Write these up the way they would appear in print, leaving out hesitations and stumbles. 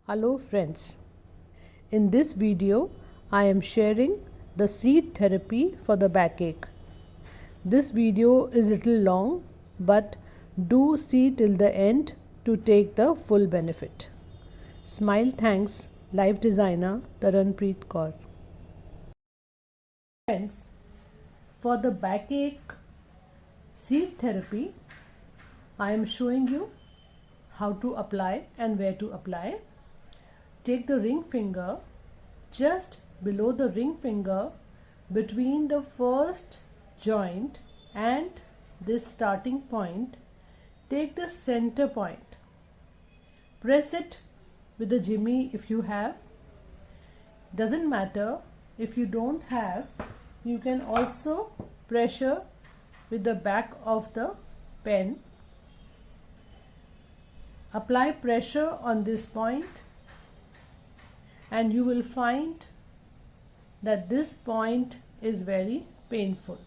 Hello friends, in this video I am sharing the seed therapy for the backache. This video is a little long but do see till the end to take the full benefit. Smile thanks life designer Taranpreet Kaur. Friends, for the backache seed therapy I am showing you how to apply and where to apply. Take the ring finger just below the ring finger between the first joint and this starting point. Take the center point. Press it with the jimmy if you have. Doesn't matter if you don't have, you can also pressure with the back of the pen. Apply pressure on this point and you will find that this point is very painful.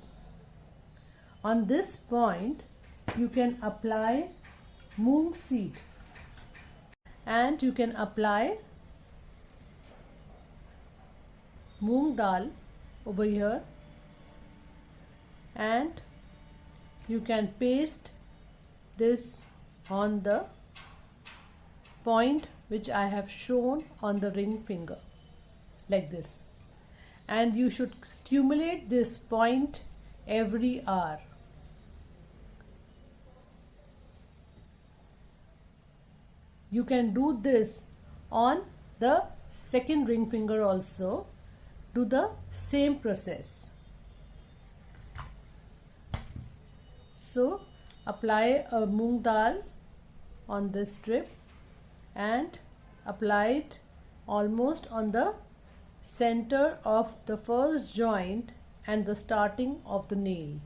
On this point you can apply moong seed and you can apply moong dal over here and you can paste this on the point which I have shown on the ring finger like this, and you should stimulate this point every hour. You can do this on the second ring finger also. Do the same process. So apply a moong dal on this strip and apply it almost on the center of the first joint and the starting of the nail,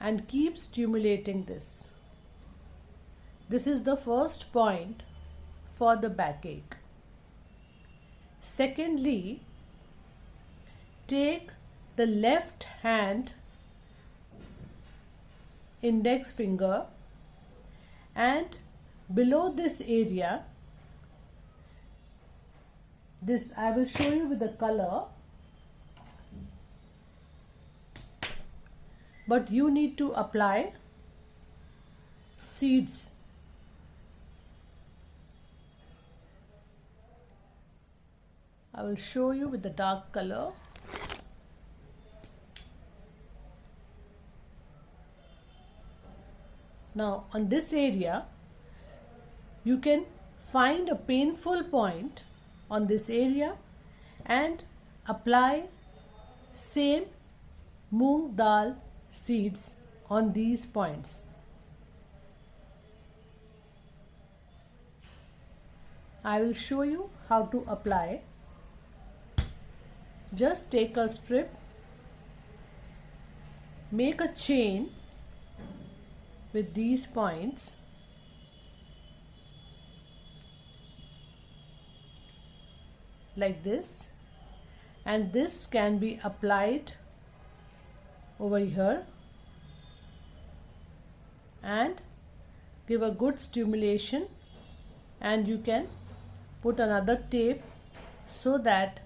and keep stimulating this. This is the first point for the backache. Secondly, take the left hand index finger and below this area, this I will show you with the color, but you need to apply seeds. I will show you with the dark color. Now on this area you can find a painful point on this area and apply same moong dal seeds on these points. I will show you how to apply. Just take a strip, make a chain with these points like this, and this can be applied over here and give a good stimulation, and you can put another tape so that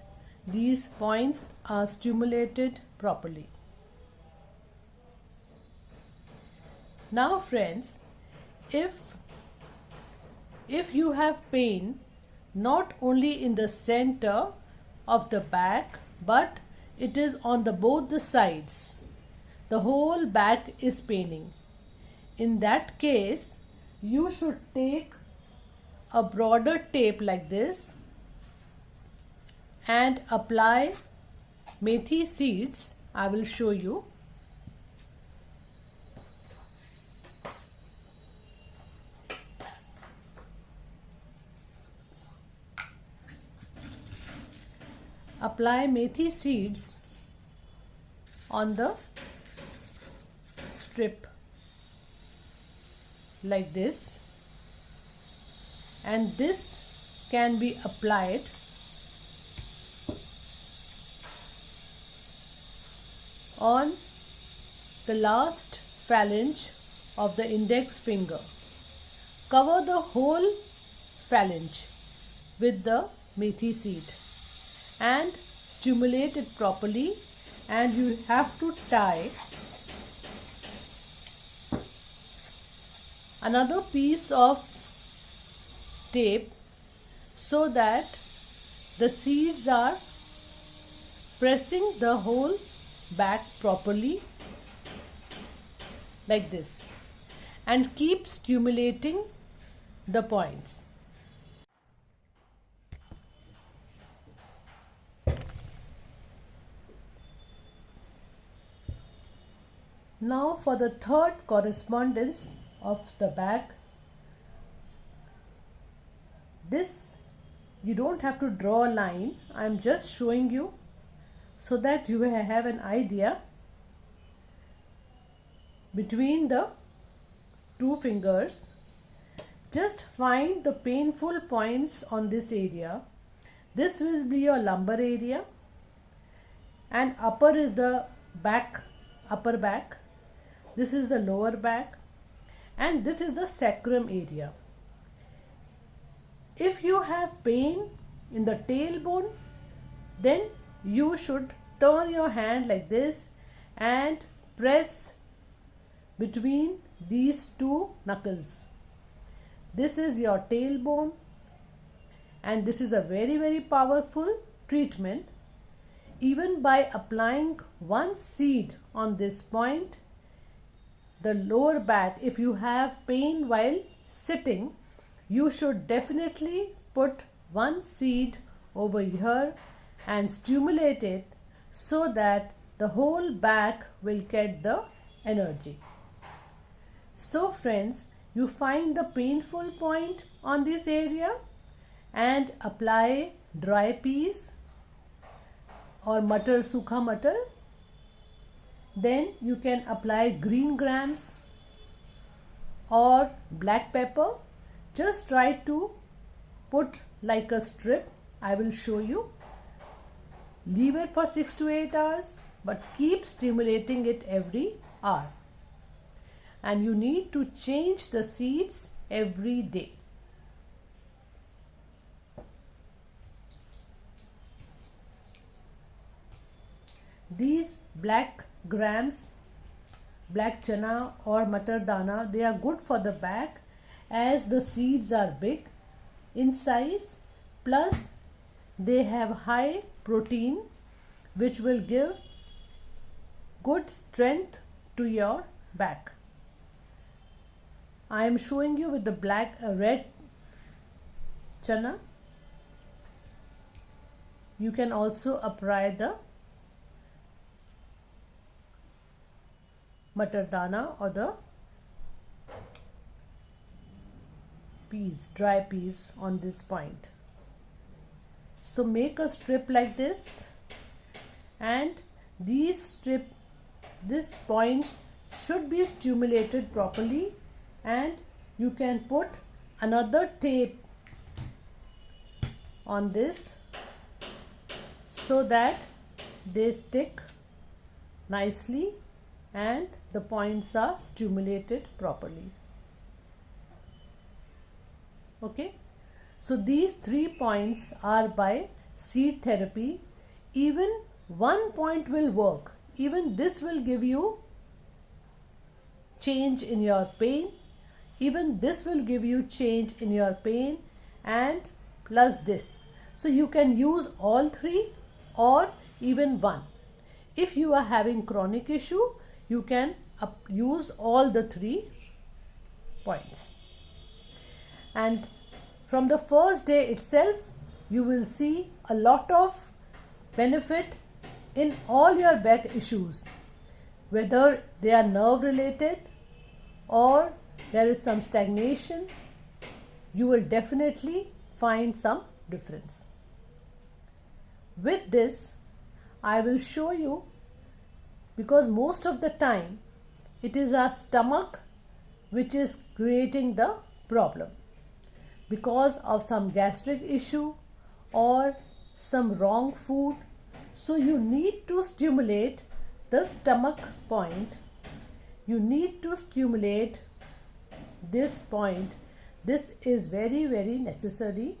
these points are stimulated properly. Now friends, if you have pain not only in the center of the back but it is on both the sides, the whole back is paining, in that case you should take a broader tape like this and apply methi seeds. I will show you. Apply methi seeds on the strip like this, and this can be applied on the last phalange of the index finger. Cover the whole phalange with the methi seed and stimulate it properly, and you have to tie another piece of tape so that the seeds are pressing the whole back properly like this, and keep stimulating the points. Now for the third correspondence of the back. This you don't have to draw a line. I am just showing you so that you have an idea between the two fingers. Just find the painful points on this area. This will be your lumbar area, and upper is the back, upper back. This is the lower back, and this is the sacrum area. If you have pain in the tailbone, then you should turn your hand like this and press between these two knuckles. This is your tailbone, and this is a very powerful treatment. Even by applying one seed on this point, the lower back, if you have pain while sitting, you should definitely put one seed over here and stimulate it so that the whole back will get the energy. So friends, you find the painful point on this area and apply dry peas or matar, sukha matar. Then you can apply green grams or black pepper. Just try to put like a strip. I will show you. Leave it for 6 to 8 hours, but keep stimulating it every hour. And you need to change the seeds every day. These black grams, black chana or matar dana, they are good for the back as the seeds are big in size, plus they have high protein which will give good strength to your back. I am showing you with the red chana. You can also apply the matar dana or the peas, dry peas on this point. So make a strip like this, and this point should be stimulated properly, and you can put another tape on this so that they stick nicely and the points are stimulated properly. Okay, so these 3 points are by seed therapy. Even one point will work. Even this will give you change in your pain. Even this will give you change in your pain, and plus this. So you can use all 3 or even one. If you are having chronic issue, you can use all the 3 points. And from the first day itself, you will see a lot of benefit in all your back issues, whether they are nerve related or there is some stagnation. You will definitely find some difference. With this, I will show you, because most of the time it is our stomach which is creating the problem because of some gastric issue or some wrong food. So you need to stimulate the stomach point. You need to stimulate this point This is very, very necessary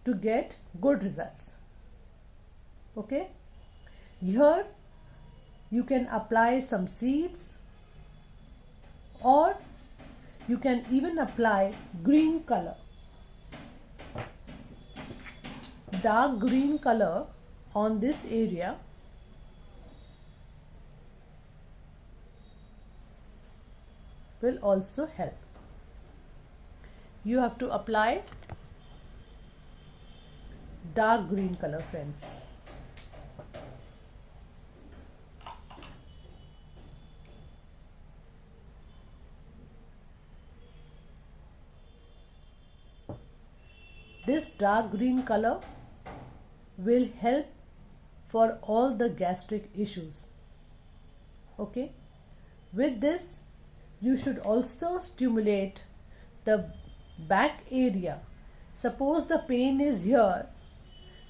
to get good results. Okay, here you can apply some seeds, or you can even apply green color. Dark green color on this area will also help. You have to apply dark green color, friends. This dark green color will help for all the gastric issues. Okay, with this you should also stimulate the back area. Suppose the pain is here,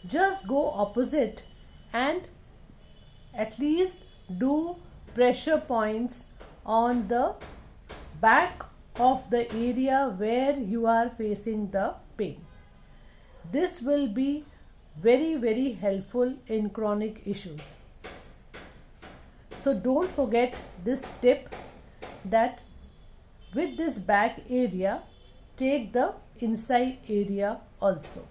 just go opposite and at least do pressure points on the back of the area where you are facing the pain. This will be very, very helpful in chronic issues. So don't forget this tip, that with this back area, take the inside area also.